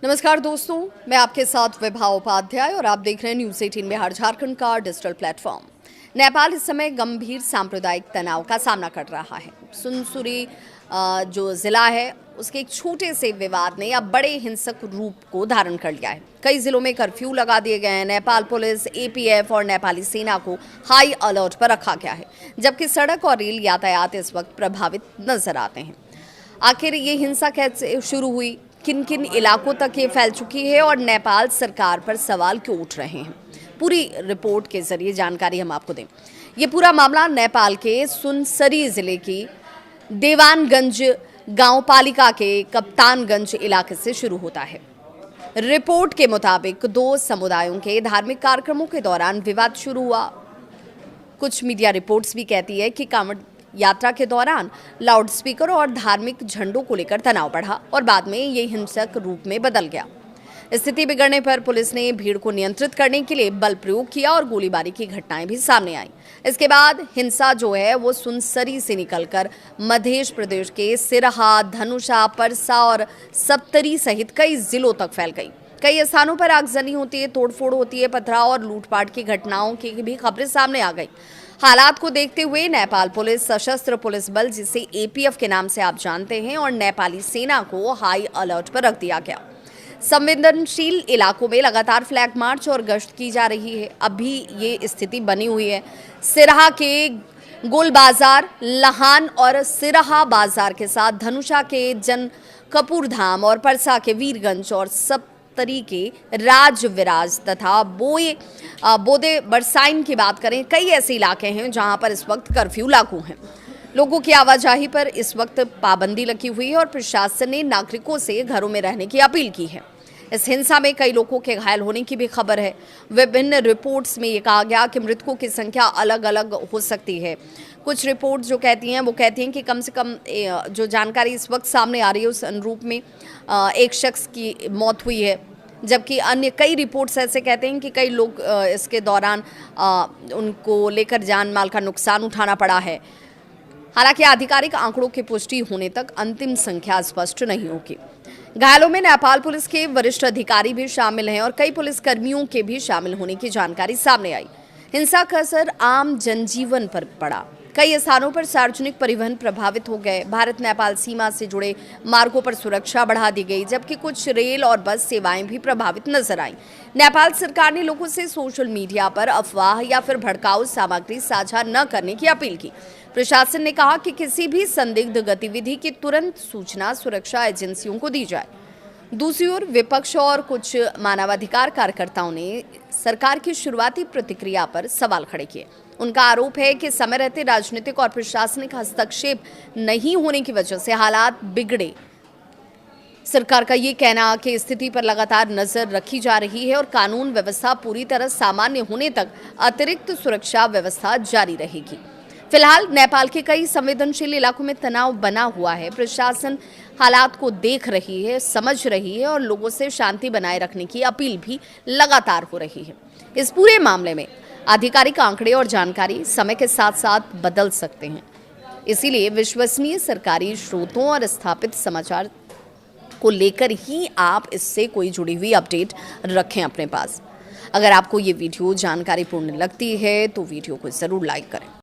नमस्कार दोस्तों, मैं आपके साथ विभा उपाध्याय और आप देख रहे हैं न्यूज़ 18 बिहार झारखंड का डिजिटल प्लेटफॉर्म। नेपाल इस समय गंभीर सांप्रदायिक तनाव का सामना कर रहा है। सुनसुरी जो जिला है उसके एक छोटे से विवाद ने अब बड़े हिंसक रूप को धारण कर लिया है। कई जिलों में कर्फ्यू लगा दिए गए हैं। नेपाल पुलिस, एपीएफ और नेपाली सेना को हाई अलर्ट पर रखा गया है, जबकि सड़क और रेल यातायात इस वक्त प्रभावित नजर आते हैं। आखिर ये हिंसा कैसे शुरू हुई, किन किन इलाकों तक ये फैल चुकी है और नेपाल सरकार पर सवाल क्यों उठ रहे हैं, पूरी रिपोर्ट के जरिए जानकारी हम आपको दें। ये पूरा मामला नेपाल के सुनसरी जिले की देवानगंज गांव पालिका के कप्तानगंज इलाके से शुरू होता है। रिपोर्ट के मुताबिक दो समुदायों के धार्मिक कार्यक्रमों के दौरान विवाद शुरू हुआ। कुछ मीडिया रिपोर्ट्स भी कहती है कि कांवड़ यात्रा के दौरान लाउडस्पीकर और धार्मिक झंडों को लेकर तनाव बढ़ा और बाद में ये हिंसक रूप में बदल गया। स्थिति बिगड़ने पर पुलिस ने भीड़ को नियंत्रित करने के लिए बल प्रयोग किया और गोलीबारी की घटनाएं भी सामने आई। इसके बाद हिंसा जो है वो सुनसरी से निकलकर मध्य प्रदेश के सिरहा, धनुषा, परसा और सप्तरी सहित कई जिलों तक फैल गई। कई स्थानों पर आगजनी होती है, तोड़फोड़ होती है, पथराव और लूटपाट की घटनाओं की भी खबरें सामने आ गई। हालात को देखते हुए नेपाल पुलिस, सशस्त्र पुलिस बल जिसे एपीएफ के नाम से आप जानते हैं, और नेपाली सेना को हाई अलर्ट पर रख दिया गया। संवेदनशील इलाकों में लगातार फ्लैग मार्च और गश्त की जा रही है। अभी ये स्थिति बनी हुई है। सिरहा के गोल बाजार, लहान और सिरहा बाजार के साथ धनुषा के जन कपूर धाम और परसा के वीरगंज और सप्तरी के राज विराज तथा बोदे बरसाइन की बात करें, कई ऐसे इलाके हैं जहां पर इस वक्त कर्फ्यू लागू है। लोगों की आवाजाही पर इस वक्त पाबंदी लगी हुई है और प्रशासन ने नागरिकों से घरों में रहने की अपील की है। इस हिंसा में कई लोगों के घायल होने की भी खबर है। विभिन्न रिपोर्ट्स में ये कहा गया कि मृतकों की संख्या अलग अलग हो सकती है। कुछ रिपोर्ट जो कहती हैं वो कहती हैं कि कम से कम जो जानकारी इस वक्त सामने आ रही है उस अनुरूप में एक शख्स की मौत हुई है, जबकि अन्य कई रिपोर्ट्स ऐसे कहते हैं कि कई लोग इसके दौरान उनको लेकर जान माल का नुकसान उठाना पड़ा है। हालांकि आधिकारिक आंकड़ों की पुष्टि होने तक अंतिम संख्या स्पष्ट नहीं होगी। घायलों में नेपाल पुलिस के वरिष्ठ अधिकारी भी शामिल हैं और कई पुलिस कर्मियों के भी शामिल होने की जानकारी सामने आई। हिंसा का असर आम जनजीवन पर पड़ा। कई स्थानों पर सार्वजनिक परिवहन प्रभावित हो गए। भारत नेपाल सीमा से जुड़े मार्गों पर सुरक्षा बढ़ा दी गई, जबकि कुछ रेल और बस सेवाएं भी प्रभावित नजर आईं। नेपाल सरकार ने लोगों से सोशल मीडिया पर अफवाह या फिर भड़काऊ सामग्री साझा न करने की अपील की। प्रशासन ने कहा कि किसी भी संदिग्ध गतिविधि की तुरंत सूचना सुरक्षा एजेंसियों को दी जाए। दूसरी ओर विपक्ष और कुछ मानवाधिकार कार्यकर्ताओं ने सरकार की शुरुआती प्रतिक्रिया पर सवाल खड़े किए। उनका आरोप है कि समय रहते राजनीतिक और प्रशासनिक हस्तक्षेप नहीं होने की वजह से हालात बिगड़े। सरकार का ये कहना कि स्थिति पर लगातार नजर रखी जा रही है और कानून व्यवस्था पूरी तरह सामान्य होने तक अतिरिक्त सुरक्षा व्यवस्था जारी रहेगी। फिलहाल नेपाल के कई संवेदनशील इलाकों में तनाव बना हुआ है। प्रशासन हालात को देख रही है, समझ रही है और लोगों से शांति बनाए रखने की अपील भी लगातार हो रही है। इस पूरे मामले में आधिकारिक आंकड़े और जानकारी समय के साथ साथ बदल सकते हैं, इसीलिए विश्वसनीय सरकारी स्रोतों और स्थापित समाचार को लेकर ही आप इससे कोई जुड़ी हुई अपडेट रखें अपने पास। अगर आपको ये वीडियो जानकारीपूर्ण लगती है तो वीडियो को ज़रूर लाइक करें।